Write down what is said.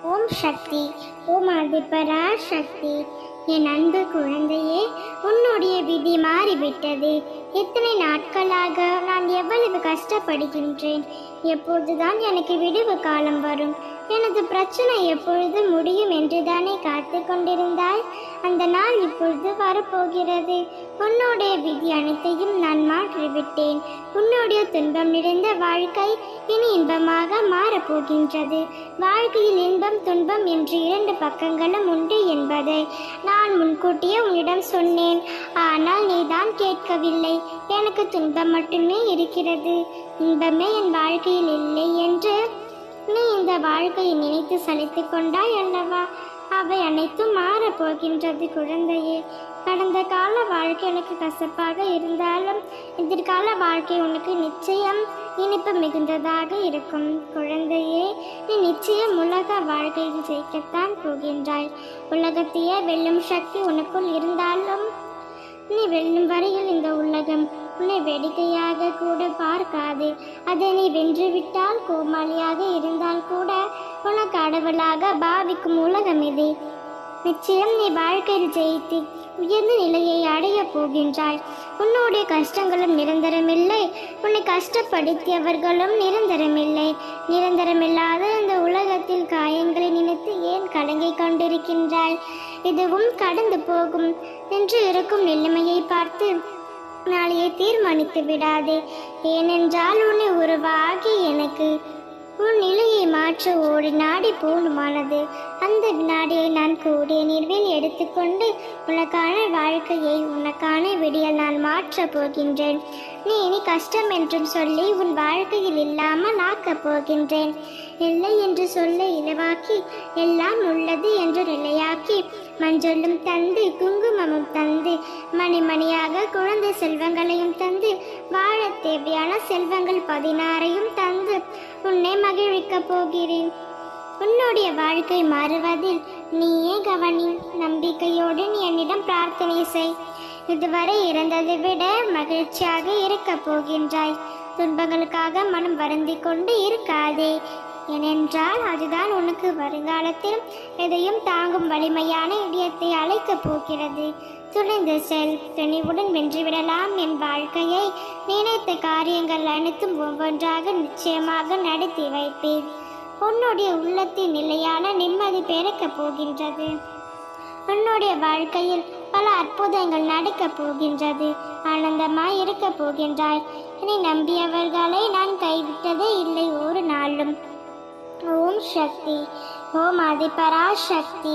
ஓம் சக்தி. ஓம் ஆதிபரா சக்தி. என் அன்பு குழந்தையே, உன்னுடைய விதி மாறிவிட்டது. எத்தனை நாட்களாக நான் எவ்வளவு கஷ்டப்படுகின்றேன். எப்போதுதான் எனக்கு விடுவு காலம் வரும், எனது பிரச்சனை எப்பொழுது முடியும் என்றுதானே காத்து கொண்டிருந்தாய். அந்த நாள் இப்பொழுது வரப்போகிறது. உன்னுடைய விதி அனைத்தையும் நான் மாற்றிவிட்டேன். உன்னுடைய துன்பம் நிறைந்த வாழ்க்கை இனி இன்பமாக மாறப்போகின்றது. வாழ்க்கையில் இன்பம் துன்பம் என்று இரண்டு பக்கங்களும் உண்டு என்பதை நான் முன்கூட்டியே உன்னிடம் சொன்னேன். ஆனால் நீதான் கேட்கவில்லை. எனக்கு துன்பம் மட்டுமே இருக்கிறது, இன்பமே என் வாழ்க்கையில் இல்லை என்று நீ இந்த வாழ்க்கையை நினைத்து சலித்து கொண்டாய் அல்லவா? அவை அனைத்தும் மாறப்போகின்றது குழந்தையே. கடந்த கால வாழ்க்கை உனக்கு கசப்பாக இருந்தாலும் எதிர்கால வாழ்க்கை உனக்கு நிச்சயம் இனிப்பு மிகுந்ததாக இருக்கும். குழந்தையே, நீ நிச்சயம் உலக வாழ்க்கையில் ஜெயிக்கத்தான் போகின்றாய். உலகத்தையே வெல்லும் சக்தி உனக்குள் இருந்தாலும் நீ வெல்லும் வரையில் இந்த உலகம் உன்னை வேடிக்கையாக கூட பார்க்காது. அதை நீ வென்றுவிட்டால், கோமாளியாக இருந்தால் கூட உனக்கு கடவுளாக பாவிக்கும் உலகம் இது. நிச்சயம் நீ வாழ்க்கையில் ஜெயித்து உயர்ந்த நிலையை அடைய போகின்றாய். உன்னுடைய கஷ்டங்களும் நிரந்தரமில்லை, உன்னை கஷ்டப்படுத்தியவர்களும் நிரந்தரமில்லை. நிரந்தரமில்லாத இந்த உலகத்தில் காயங்களை நினைத்து ஏன் கலங்கிக் கொண்டிருக்கின்றாய்? இதுவும் கடந்து போகும் என்று இருக்கும் நிலைமையை பார்த்து நாளையே தீர்மானித்து விடாதே. ஏனென்றால் உன்னை உருவாகி எனக்கு உன் நிலையை மாற்ற ஒரு நாடி போதுமானது. அந்த வினாடியை நான் கூடிய நீர்வில் எடுத்துக்கொண்டு உனக்கான வாழ்க்கையை, உனக்கான விடியல் நான் மாற்றப் போகின்றேன். நீ இனி கஷ்டம் என்றும் சொல்லி உன் வாழ்க்கையில் இல்லாமல் ஆக்கப் போகின்றேன். இல்லை என்று சொல்ல இலவாக்கி, எல்லாம் உள்ளது என்று நிலையாக்கி, மஞ்சளும் தந்து குங்குமமும் தந்து மணிமணியாக குழந்தை செல்வங்களையும் தந்து வாழ தேவையான செல்வங்கள் 16ஐயும் தந்து உன்னை மகிழ்விக்கப் போகிறேன். உன்னுடைய வாழ்க்கை மாறுவதில் நீயே கவனி. நம்பிக்கையோடு நீ என்னிடம் பிரார்த்தனை செய். இதுவரை இறந்ததை விட மகிழ்ச்சியாக இருக்கப் போகின்றாய். துன்பங்களுக்காக மனம் வருந்தி கொண்டு இருக்காதே. ஏனென்றால் அதுதான் உனக்கு வருங்காலத்தில் எதையும் தாங்கும் வலிமையான இதயத்தை அழைக்கப் போகிறது. துணிந்து செல். துணிவுடன் வென்றுவிடலாம். என் வாழ்க்கையை நினைத்த காரியங்கள் அனைத்தும் ஒவ்வொன்றாக நிச்சயமாக நடத்தி வைப்பேன். உன்னுடைய உள்ளத்தின் நிலையான நிம்மதி பெருக்கப் போகின்றது. உன்னுடைய வாழ்க்கையில் பல அற்புதங்கள் நடக்கப் போகின்றது. ஆனந்தமாய் இருக்கப் போகின்றாய். என்னை நம்பியவர்களை நான் கைவிட்டதே இல்லை ஒரு நாளும். ஓம் சக்தி. ஓம் ஆதிபரா சக்தி.